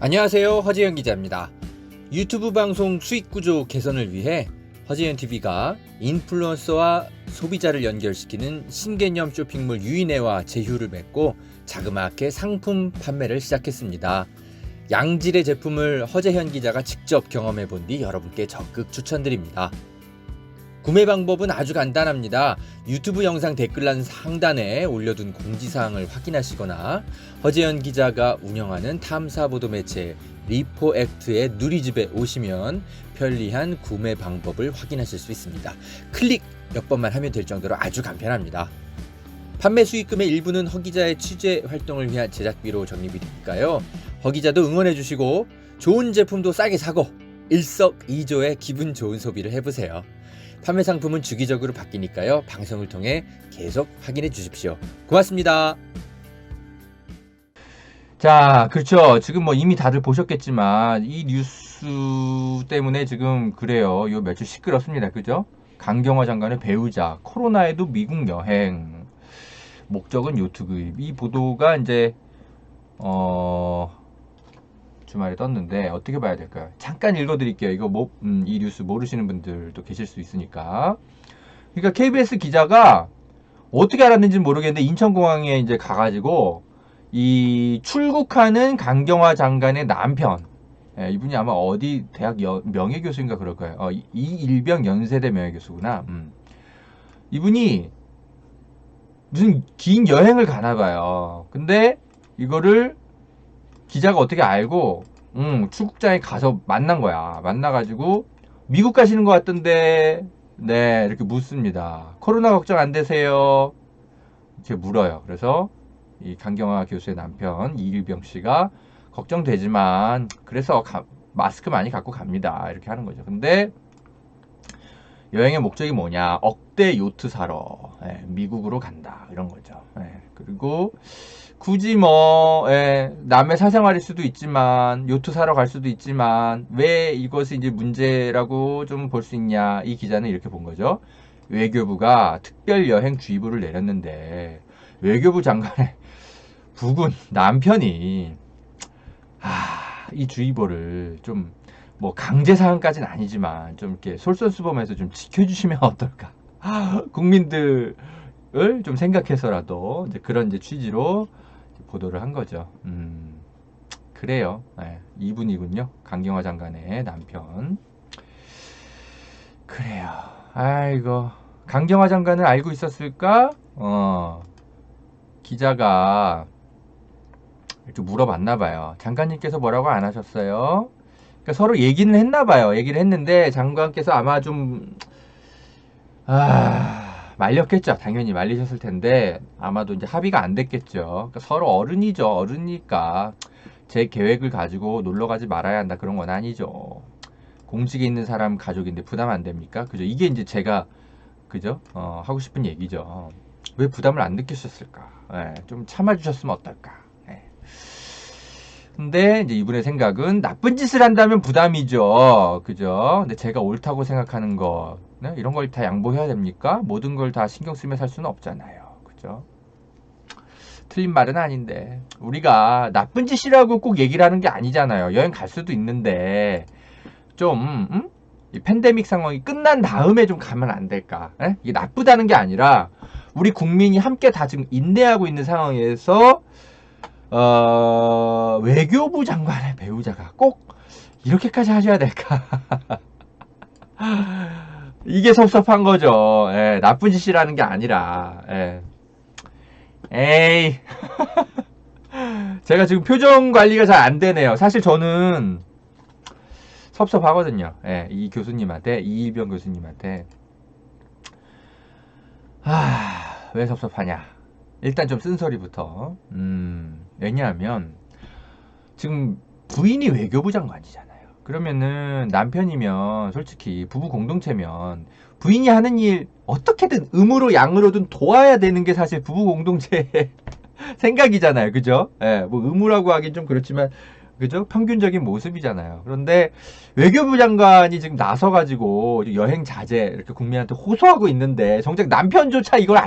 안녕하세요, 허재현 기자입니다. 유튜브 방송 수익구조 개선을 위해 허재현TV가 인플루언서와 소비자를 연결시키는 신개념 쇼핑몰 유인회와 제휴를 맺고 자그마하게 상품 판매를 시작했습니다. 양질의 제품을 허재현 기자가 직접 경험해 본 뒤 여러분께 적극 추천드립니다. 구매 방법은 아주 간단합니다. 유튜브 영상 댓글란 상단에 올려둔 공지사항을 확인하시거나 허재현 기자가 운영하는 탐사보도 매체 리포액트의 누리집에 오시면 편리한 구매 방법을 확인하실 수 있습니다. 클릭 몇 번만 하면 될 정도로 아주 간편합니다. 판매 수익금의 일부는 허 기자의 취재 활동을 위한 제작비로 적립이 되니까요. 허 기자도 응원해 주시고 좋은 제품도 싸게 사고 일석이조의 기분 좋은 소비를 해보세요. 판매 상품은 주기적으로 바뀌니까요. 방송을 통해 계속 확인해 주십시오. 고맙습니다. 자, 그렇죠. 지금 뭐 이미 다들 보셨겠지만 이 뉴스 때문에 지금 그래요. 요 며칠 시끄럽습니다. 그죠? 강경화 장관의 배우자, 코로나에도 미국 여행, 목적은 요트 구입. 이 보도가 이제 주말에 떴는데 어떻게 봐야 될까요? 잠깐 읽어드릴게요. 이거 이 뉴스 모르시는 분들도 계실 수 있으니까. 그러니까 KBS 기자가 어떻게 알았는지 모르겠는데 인천공항에 이제 가가지고 이 출국하는 강경화 장관의 남편, 이분이 아마 어디 대학 명예교수인가 그럴 거예요. 이일병 연세대 명예교수구나. 이분이 무슨 긴 여행을 가나 봐요. 근데 이거를 기자가 어떻게 알고 출국장에 가서 만난 거야. 만나가지고 미국 가시는 것 같던데 네 이렇게 묻습니다. 코로나 걱정 안 되세요? 이렇게 물어요. 그래서 이 강경화 교수의 남편 이일병 씨가 걱정되지만 그래서 마스크 많이 갖고 갑니다. 이렇게 하는 거죠. 근데 여행의 목적이 뭐냐? 억대 요트 사러 미국으로 간다. 이런 거죠. 그리고 굳이 뭐 남의 사생활일 수도 있지만 요트 사러 갈 수도 있지만 왜 이것이 이제 문제라고 좀 볼 수 있냐? 이 기자는 이렇게 본 거죠. 외교부가 특별 여행 주의보를 내렸는데 외교부 장관의 부군 남편이 이 주의보를 좀 뭐 강제 사항까지는 아니지만 좀 이렇게 솔선수범해서 좀 지켜주시면 어떨까? 국민들을 좀 생각해서라도 이제 그런 이제 취지로 보도를 한 거죠. 그래요. 이분이군요. 강경화 장관의 남편. 그래요. 아이고. 강경화 장관을 알고 있었을까? 기자가 좀 물어봤나 봐요. 장관님께서 뭐라고 안 하셨어요? 그러니까 서로 얘기는 했나 봐요. 얘기를 했는데 장관께서 아마 좀 말렸겠죠. 당연히 말리셨을 텐데 아마도 이제 합의가 안 됐겠죠. 그러니까 서로 어른이죠. 어른이니까 제 계획을 가지고 놀러 가지 말아야 한다 그런 건 아니죠. 공직에 있는 사람 가족인데 부담 안 됩니까? 그죠? 이게 이제 제가 그죠? 하고 싶은 얘기죠. 왜 부담을 안 느끼셨을까? 좀 참아주셨으면 어떨까? 근데 이제 이분의 생각은 나쁜 짓을 한다면 부담이죠. 그죠? 근데 제가 옳다고 생각하는 거 이런 걸 다 양보해야 됩니까? 모든 걸 다 신경 쓰며 살 수는 없잖아요. 그죠? 틀린 말은 아닌데 우리가 나쁜 짓이라고 꼭 얘기를 하는 게 아니잖아요. 여행 갈 수도 있는데 좀 이 팬데믹 상황이 끝난 다음에 좀 가면 안 될까? 이게 나쁘다는 게 아니라 우리 국민이 함께 다 지금 인내하고 있는 상황에서 외교부 장관의 배우자가 꼭 이렇게까지 하셔야 될까? 이게 섭섭한 거죠. 나쁜 짓이라는 게 아니라. 에이. 제가 지금 표정 관리가 잘 안 되네요. 사실 저는 섭섭하거든요. 이 교수님한테, 이일병 교수님한테. 왜 섭섭하냐? 일단 좀 쓴소리부터. 왜냐하면 지금 부인이 외교부 장관이잖아요. 그러면은 남편이면 솔직히 부부 공동체면 부인이 하는 일 어떻게든 음으로 양으로든 도와야 되는 게 사실 부부 공동체의 생각이잖아요. 그죠? 뭐 의무라고 하긴 좀 그렇지만 그죠? 평균적인 모습이잖아요. 그런데 외교부 장관이 지금 나서가지고 여행 자제 이렇게 국민한테 호소하고 있는데 정작 남편조차 이걸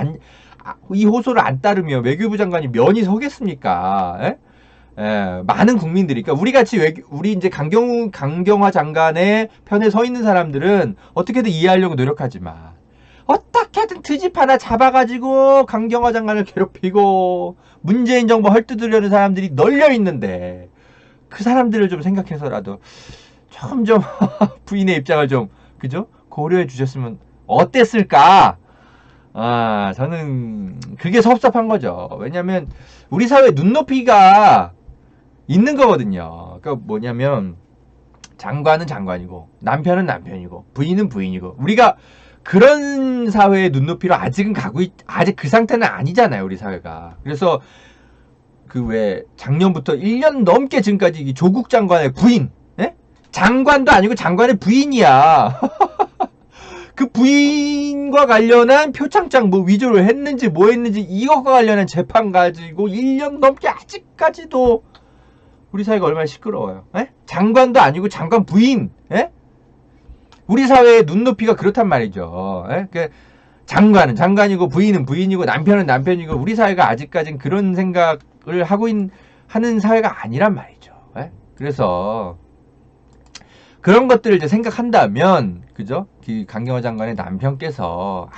이 호소를 안 따르면 외교부 장관이 면이 서겠습니까? 많은 국민들이, 그러니까 우리 같이 우리 이제 강경화 장관의 편에 서 있는 사람들은 어떻게든 이해하려고 노력하지만, 어떻게든 트집 하나 잡아가지고 강경화 장관을 괴롭히고 문재인 정부 헐뜯으려는 사람들이 널려 있는데, 그 사람들을 좀 생각해서라도 좀 부인의 입장을 좀, 그죠? 고려해 주셨으면 어땠을까? 저는 그게 섭섭한 거죠. 왜냐면 우리 사회 눈높이가 있는 거거든요. 그러니까 뭐냐면, 장관은 장관이고 남편은 남편이고 부인은 부인이고, 우리가 그런 사회의 눈높이로 아직은 아직 그 상태는 아니잖아요, 우리 사회가. 그래서 그 왜 작년부터 1년 넘게 지금까지 이 조국 장관의 부인, 장관도 아니고 장관의 부인이야. 그 부인과 관련한 표창장 뭐 위조를 했는지 뭐 했는지 이것과 관련한 재판 가지고 1년 넘게 아직까지도 우리 사회가 얼마나 시끄러워요. 장관도 아니고 장관 부인. 우리 사회의 눈높이가 그렇단 말이죠. 그 장관은 장관이고 부인은 부인이고 남편은 남편이고, 우리 사회가 아직까지는 그런 생각을 하는 사회가 아니란 말이죠. 그래서 그런 것들을 이제 생각한다면, 그죠? 강경화 장관의 남편께서,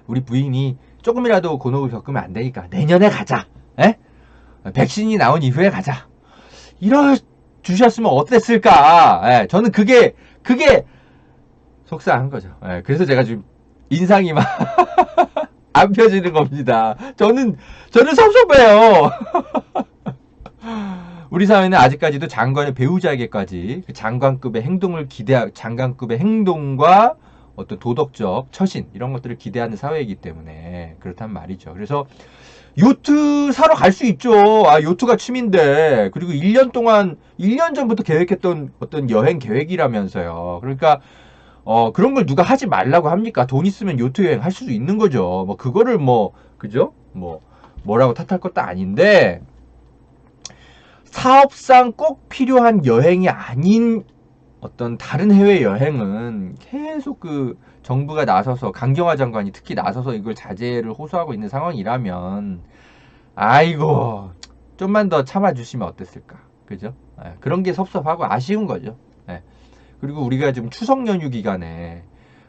우리 부인이 조금이라도 곤혹을 겪으면 안 되니까 내년에 가자. 백신이 나온 이후에 가자. 이러 주셨으면 어땠을까? 저는 그게 속상한 거죠. 그래서 제가 지금 인상이 막 안 펴지는 겁니다. 저는 섭섭해요. 우리 사회는 아직까지도 장관의 배우자에게까지 그 장관급의 행동과 어떤 도덕적 처신, 이런 것들을 기대하는 사회이기 때문에 그렇단 말이죠. 그래서 요트 사러 갈 수 있죠. 요트가 취미인데. 그리고 1년 전부터 계획했던 어떤 여행 계획이라면서요. 그러니까 그런 걸 누가 하지 말라고 합니까? 돈 있으면 요트 여행 할 수도 있는 거죠. 뭐 그거를 그죠? 뭐라고 탓할 것도 아닌데, 사업상 꼭 필요한 여행이 아닌 어떤 다른 해외 여행은 계속 그 정부가 나서서, 강경화 장관이 특히 나서서 이걸 자제를 호소하고 있는 상황이라면, 아이고, 좀만 더 참아주시면 어땠을까? 그죠? 그런 게 섭섭하고 아쉬운 거죠. 그리고 우리가 지금 추석 연휴 기간에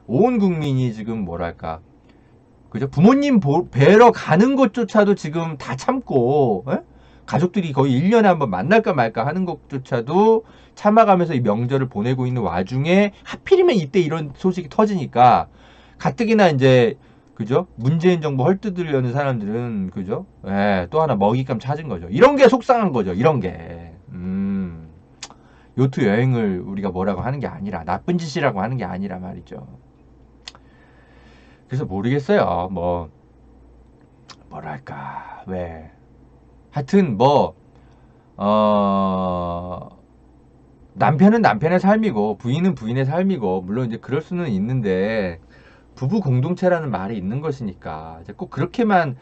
온 국민이 지금 뭐랄까, 그죠? 부모님 뵈러 가는 것조차도 지금 다 참고, 가족들이 거의 1년에 한번 만날까 말까 하는 것조차도 참아가면서 이 명절을 보내고 있는 와중에 하필이면 이때 이런 소식이 터지니까, 가뜩이나 이제, 그죠? 문재인 정부 헐뜯으려는 사람들은, 그죠? 또 하나 먹잇감 찾은 거죠. 이런 게 속상한 거죠. 이런 게. 요트 여행을 우리가 뭐라고 하는 게 아니라, 나쁜 짓이라고 하는 게 아니라 말이죠. 그래서 모르겠어요. 뭐랄까, 왜. 하여튼 남편은 남편의 삶이고 부인은 부인의 삶이고, 물론 이제 그럴 수는 있는데, 부부 공동체라는 말이 있는 것이니까 이제 꼭 그렇게만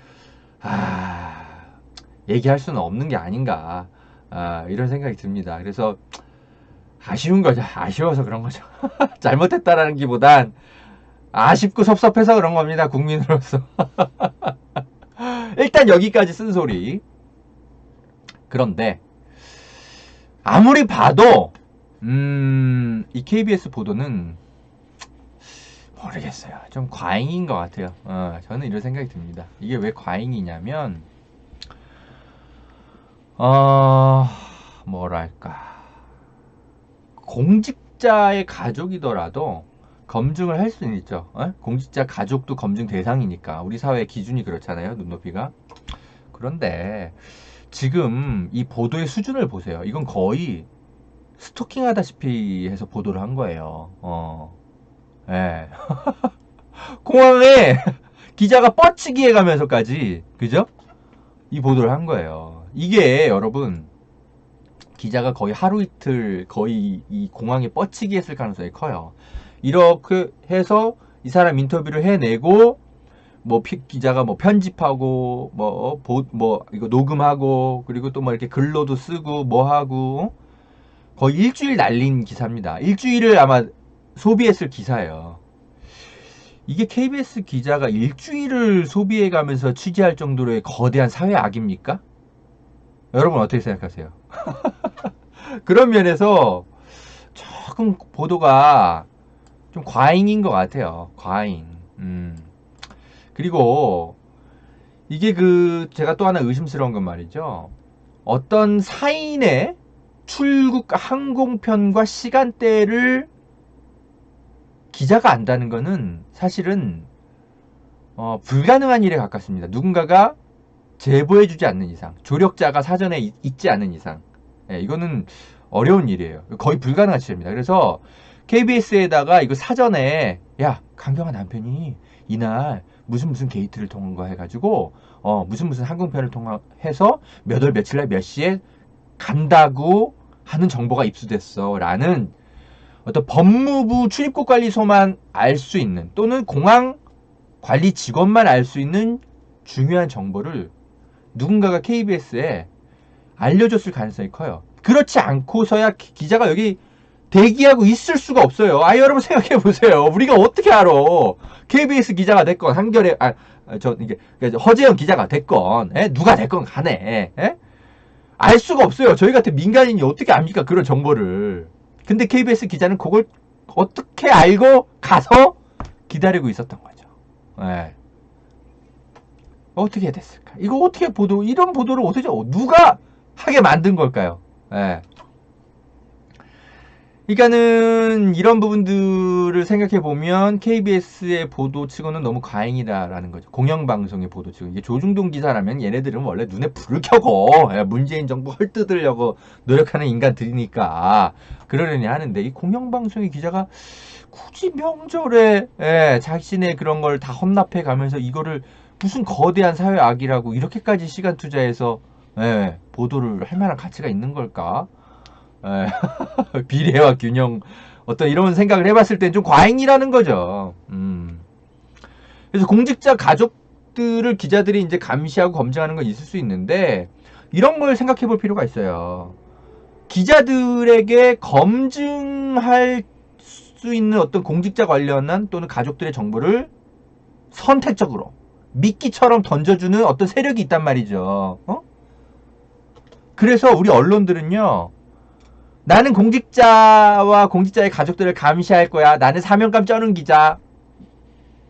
얘기할 수는 없는 게 아닌가, 이런 생각이 듭니다. 그래서 아쉬운 거죠. 아쉬워서 그런 거죠. 잘못했다라는 기보단 아쉽고 섭섭해서 그런 겁니다. 국민으로서. 일단 여기까지 쓴소리. 그런데 아무리 봐도 이 KBS 보도는 모르겠어요. 좀 과잉인 것 같아요. 저는 이런 생각이 듭니다. 이게 왜 과잉이냐면, 뭐랄까, 공직자의 가족이더라도 검증을 할 수는 있죠. 공직자 가족도 검증 대상이니까. 우리 사회의 기준이 그렇잖아요, 눈높이가. 그런데 지금 이 보도의 수준을 보세요. 이건 거의 스토킹 하다시피 해서 보도를 한 거예요. 공항에 기자가 뻗치기 해가면서까지, 그죠? 이 보도를 한 거예요. 이게 여러분, 기자가 거의 하루 이틀 거의 이 공항에 뻗치기 했을 가능성이 커요. 이렇게 해서 이 사람 인터뷰를 해내고, 기자가 편집하고, 이거 녹음하고, 그리고 또 이렇게 글로도 쓰고, 하고, 거의 일주일 날린 기사입니다. 일주일을 아마 소비했을 기사예요. 이게 KBS 기자가 일주일을 소비해가면서 취재할 정도로의 거대한 사회 악입니까? 여러분 어떻게 생각하세요? 그런 면에서 조금 보도가 좀 과잉인 것 같아요. 과잉. 그리고 이게 제가 또 하나 의심스러운 건 말이죠. 어떤 사인의 출국 항공편과 시간대를 기자가 안다는 거는 사실은 불가능한 일에 가깝습니다. 누군가가 제보해주지 않는 이상, 조력자가 사전에 있지 않은 이상, 이거는 어려운 일이에요. 거의 불가능한 취재입니다. 그래서 KBS에다가 이거 사전에 야, 강경화 남편이 이날 무슨 게이트를 통과해가지고 무슨 항공편을 통해서 몇 월 며칠 날 몇 시에 간다고 하는 정보가 입수됐어 라는 어떤 법무부 출입국관리소만 알 수 있는, 또는 공항 관리 직원만 알 수 있는 중요한 정보를 누군가가 KBS에 알려줬을 가능성이 커요. 그렇지 않고서야 기자가 여기 대기하고 있을 수가 없어요. 여러분 생각해 보세요. 우리가 어떻게 알아? KBS 기자가 됐건 한겨레 이게 허재영 기자가 됐건 누가 됐건 간에 알 수가 없어요. 저희 같은 민간인이 어떻게 압니까? 그런 정보를. 근데 KBS 기자는 그걸 어떻게 알고 가서 기다리고 있었던 거죠. 어떻게 됐을까? 이거 어떻게 이런 보도를 어떻게 누가 하게 만든 걸까요? 그러니까는 이런 부분들을 생각해 보면 KBS의 보도 측은 너무 과잉이다라는 거죠. 공영방송의 보도 측. 이게 조중동 기사라면 얘네들은 원래 눈에 불을 켜고 문재인 정부 헐뜯으려고 노력하는 인간들이니까 그러려니 하는데, 이 공영방송의 기자가 굳이 명절에 자신의 그런 걸 다 헌납해 가면서 이거를 무슨 거대한 사회 악이라고 이렇게까지 시간 투자해서 보도를 할 만한 가치가 있는 걸까? 비례와 균형, 어떤 이런 생각을 해봤을 땐 좀 과잉이라는 거죠. 그래서 공직자 가족들을 기자들이 이제 감시하고 검증하는 건 있을 수 있는데, 이런 걸 생각해 볼 필요가 있어요. 기자들에게 검증할 수 있는 어떤 공직자 관련한 또는 가족들의 정보를 선택적으로 미끼처럼 던져주는 어떤 세력이 있단 말이죠. 그래서 우리 언론들은요, 나는 공직자와 공직자의 가족들을 감시할 거야, 나는 사명감 쩌는 기자,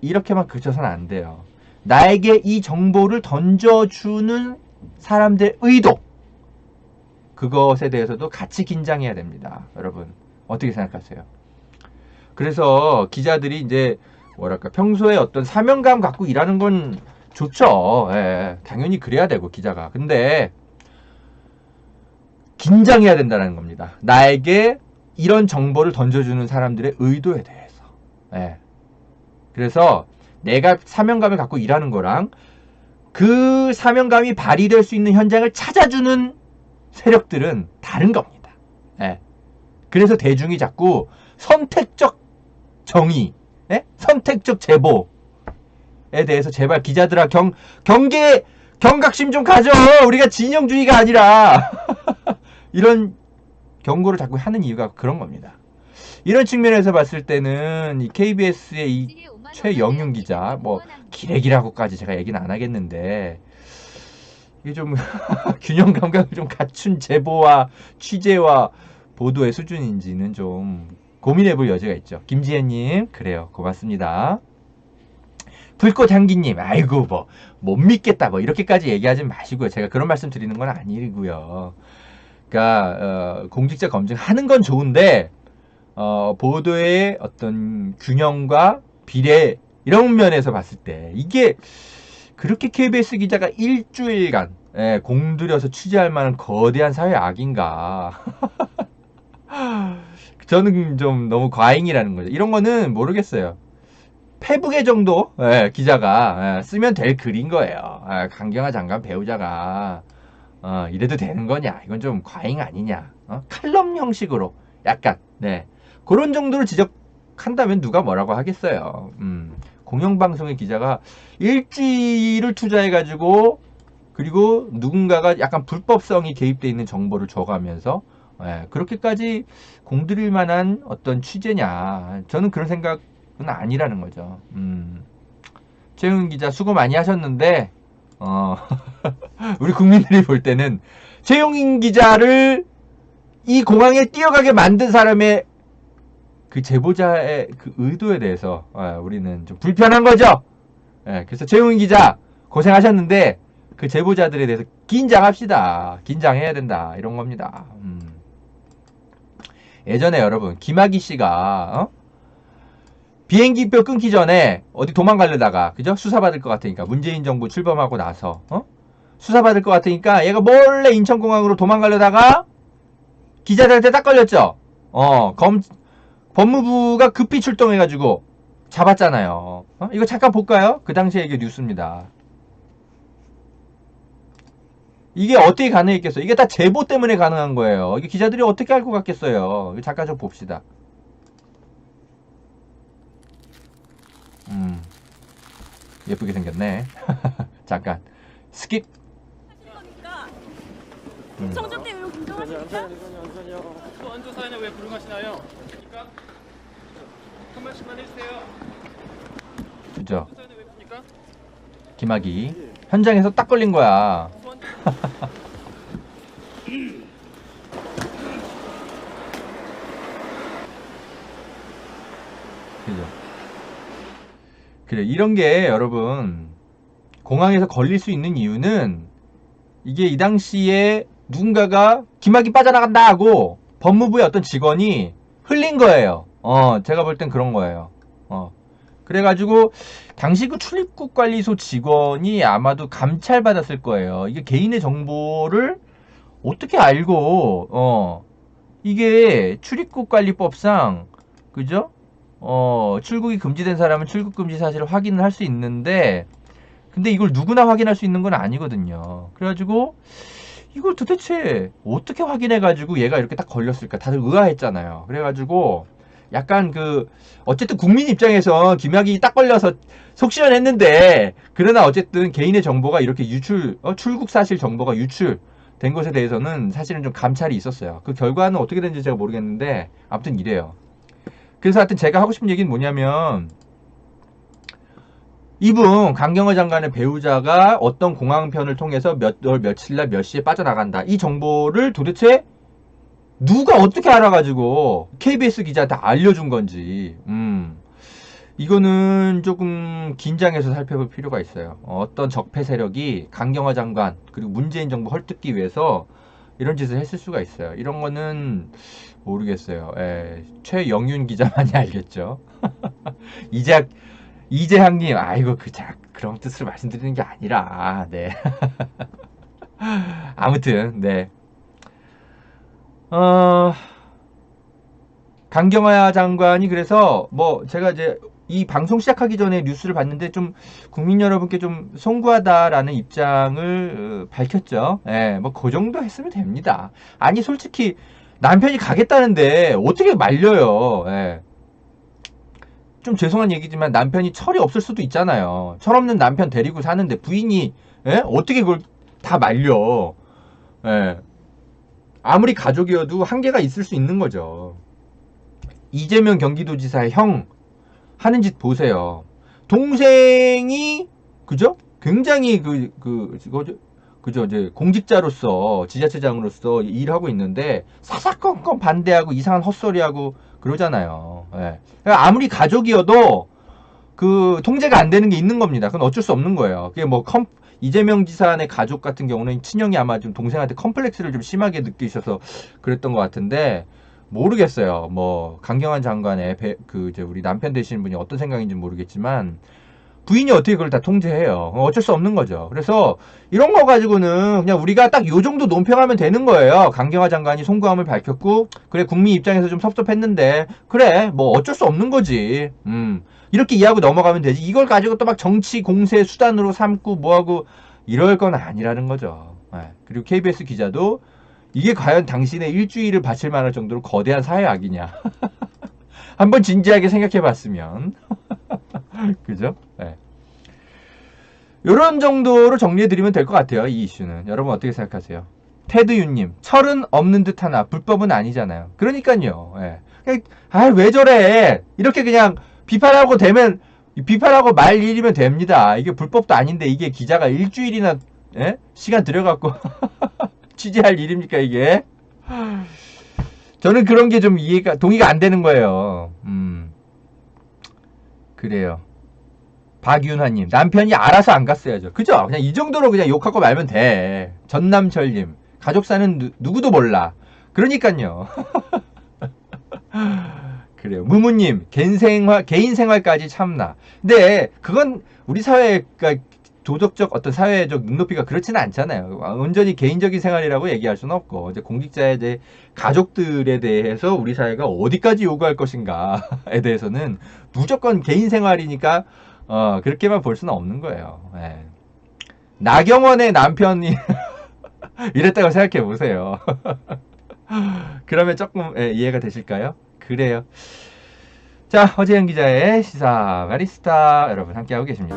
이렇게만 그쳐서는 안 돼요. 나에게 이 정보를 던져주는 사람들의 의도, 그것에 대해서도 같이 긴장해야 됩니다. 여러분 어떻게 생각하세요? 그래서 기자들이 이제 뭐랄까, 평소에 어떤 사명감 갖고 일하는 건 좋죠. 당연히 그래야 되고, 기자가. 근데 긴장해야 된다는 겁니다. 나에게 이런 정보를 던져주는 사람들의 의도에 대해서. 그래서 내가 사명감을 갖고 일하는 거랑 그 사명감이 발휘될 수 있는 현장을 찾아주는 세력들은 다른 겁니다. 그래서 대중이 자꾸 선택적 정의, 선택적 제보에 대해서 제발 기자들아 경각심 좀 가져. 우리가 진영주의가 아니라 이런 경고를 자꾸 하는 이유가 그런 겁니다. 이런 측면에서 봤을 때는 이 KBS의 이 최영윤 기자, 뭐 기레기라고까지 제가 얘기는 안 하겠는데, 이게 좀 균형 감각을 좀 갖춘 제보와 취재와 보도의 수준인지는 좀 고민해볼 여지가 있죠. 김지혜님, 그래요. 고맙습니다. 불꽃향기님, 아이고 못 믿겠다 이렇게까지 얘기하지 마시고요. 제가 그런 말씀 드리는 건 아니고요. 그러니까 공직자 검증하는 건 좋은데 보도의 어떤 균형과 비례, 이런 면에서 봤을 때 이게 그렇게 KBS 기자가 일주일간 공들여서 취재할 만한 거대한 사회 악인가? 저는 좀 너무 과잉이라는 거죠. 이런 거는 모르겠어요. 페북의 정도 기자가 쓰면 될 글인 거예요. 강경화 장관 배우자가 이래도 되는 거냐? 이건 좀 과잉 아니냐? 칼럼 형식으로 약간 그런 정도로 지적한다면 누가 뭐라고 하겠어요. 공영방송의 기자가 일주일을 투자해가지고, 그리고 누군가가 약간 불법성이 개입되어 있는 정보를 줘가면서 그렇게까지 공들일 만한 어떤 취재냐? 저는 그런 생각은 아니라는 거죠. 최영은 기자 수고 많이 하셨는데 우리 국민들이 볼 때는 최용인 기자를 이 공항에 뛰어가게 만든 사람의 그 제보자의 그 의도에 대해서 우리는 좀 불편한 거죠. 그래서 최용인 기자 고생하셨는데 그 제보자들에 대해서 긴장합시다. 긴장해야 된다. 이런 겁니다. 예전에 여러분 김학의 씨가 비행기표 끊기 전에 어디 도망가려다가 그죠? 수사받을 것 같으니까 문재인 정부 출범하고 나서 수사받을 것 같으니까 얘가 몰래 인천공항으로 도망가려다가 기자들한테 딱 걸렸죠. 법무부가 급히 출동해가지고 잡았잖아요. 이거 잠깐 볼까요? 그 당시에 이게 뉴스입니다. 이게 어떻게 가능했겠어요? 이게 다 제보 때문에 가능한 거예요. 이게 기자들이 어떻게 알 것 같겠어요? 잠깐 좀 봅시다. 예쁘게 생겼네. 잠깐 스킵. 청정 때문에 공정하십니까? 또 안조 사연에 왜 불응하시나요? 그러니까 한 말씩만 해주세요. 그죠? 안조 사연에 왜 풉니까? 김학의 현장에서 딱 걸린 거야. 그죠? 그래, 이런 게 여러분 공항에서 걸릴 수 있는 이유는 이게 이 당시에 누군가가 김학의 빠져나간다 하고 법무부의 어떤 직원이 흘린 거예요. 제가 볼 땐 그런 거예요. 그래가지고 당시 그 출입국 관리소 직원이 아마도 감찰받았을 거예요. 이게 개인의 정보를 어떻게 알고 이게 출입국 관리법상 그죠? 출국이 금지된 사람은 출국 금지 사실을 확인을 할 수 있는데 근데 이걸 누구나 확인할 수 있는 건 아니거든요. 그래가지고 이걸 도대체 어떻게 확인해가지고 얘가 이렇게 딱 걸렸을까? 다들 의아했잖아요. 그래가지고 약간 어쨌든 국민 입장에서 김학의 딱 걸려서 속 시원했는데 그러나 어쨌든 개인의 정보가 이렇게 출국 사실 정보가 유출된 것에 대해서는 사실은 좀 감찰이 있었어요. 그 결과는 어떻게 된지 제가 모르겠는데 아무튼 이래요. 그래서 하여튼 제가 하고 싶은 얘기는 뭐냐면 이분 강경화 장관의 배우자가 어떤 공항편을 통해서 몇 월 며칠 날 몇 시에 빠져나간다. 이 정보를 도대체 누가 어떻게 알아가지고 KBS 기자한테 알려준 건지 이거는 조금 긴장해서 살펴볼 필요가 있어요. 어떤 적폐 세력이 강경화 장관 그리고 문재인 정부 헐뜯기 위해서 이런 짓을 했을 수가 있어요. 이런 거는 모르겠어요. 최영윤 기자만이 알겠죠. 이재학님, 아이고 그런 뜻으로 말씀드리는 게 아니라, 네. 아무튼, 네. 강경화 장관이 그래서 제가 이제 이 방송 시작하기 전에 뉴스를 봤는데 좀 국민 여러분께 좀 송구하다라는 입장을 밝혔죠. 그 정도 했으면 됩니다. 아니 솔직히 남편이 가겠다는데 어떻게 말려요. 좀 죄송한 얘기지만 남편이 철이 없을 수도 있잖아요. 철없는 남편 데리고 사는데 부인이 어떻게 그걸 다 말려. 아무리 가족이어도 한계가 있을 수 있는 거죠. 이재명 경기도지사의 형 하는 짓 보세요. 동생이 그죠? 굉장히 그죠? 이제 공직자로서 지자체장으로서 일하고 있는데 사사건건 반대하고 이상한 헛소리하고 그러잖아요. 그러니까 아무리 가족이어도 그 통제가 안 되는 게 있는 겁니다. 그건 어쩔 수 없는 거예요. 그게 이재명 지사의 가족 같은 경우는 친형이 아마 좀 동생한테 컴플렉스를 좀 심하게 느끼셔서 그랬던 것 같은데 모르겠어요. 강경화 장관의 이제 우리 남편 되시는 분이 어떤 생각인지 모르겠지만 부인이 어떻게 그걸 다 통제해요. 어쩔 수 없는 거죠. 그래서 이런 거 가지고는 그냥 우리가 딱 요 정도 논평하면 되는 거예요. 강경화 장관이 송구함을 밝혔고 그래 국민 입장에서 좀 섭섭했는데 그래 어쩔 수 없는 거지. 이렇게 이해하고 넘어가면 되지. 이걸 가지고 또 막 정치 공세 수단으로 삼고 뭐하고 이럴 건 아니라는 거죠. 그리고 KBS 기자도 이게 과연 당신의 일주일을 바칠 만할 정도로 거대한 사회악이냐. 한번 진지하게 생각해 봤으면. 그죠? 요런 정도로 정리해드리면 될 것 같아요. 이 이슈는. 여러분 어떻게 생각하세요? 테드유님, 철은 없는 듯 하나 불법은 아니잖아요. 그러니까요. 왜 저래? 이렇게 그냥 비판하고 말 일이면 됩니다. 이게 불법도 아닌데 이게 기자가 일주일이나 시간 들여갖고 취재할 일입니까 이게? 저는 그런 게 좀 동의가 안 되는 거예요. 그래요. 박윤화님, 남편이 알아서 안 갔어야죠. 그죠? 그냥 이 정도로 그냥 욕하고 말면 돼. 전남철님, 가족사는 누구도 몰라. 그러니까요. 그래요. 무무님, 개인 생활까지 참나. 근데 그건 우리 사회가 도덕적 어떤 사회적 눈높이가 그렇지는 않잖아요. 온전히 개인적인 생활이라고 얘기할 수는 없고, 이제 공직자에 대해 가족들에 대해서 우리 사회가 어디까지 요구할 것인가에 대해서는 무조건 개인 생활이니까 그렇게만 볼 수는 없는 거예요. 예. 나경원의 남편이 이랬다고 생각해 보세요. 그러면 조금 이해가 되실까요? 그래요. 자, 허재영 기자의 시사 바리스타 여러분 함께하고 계십니다.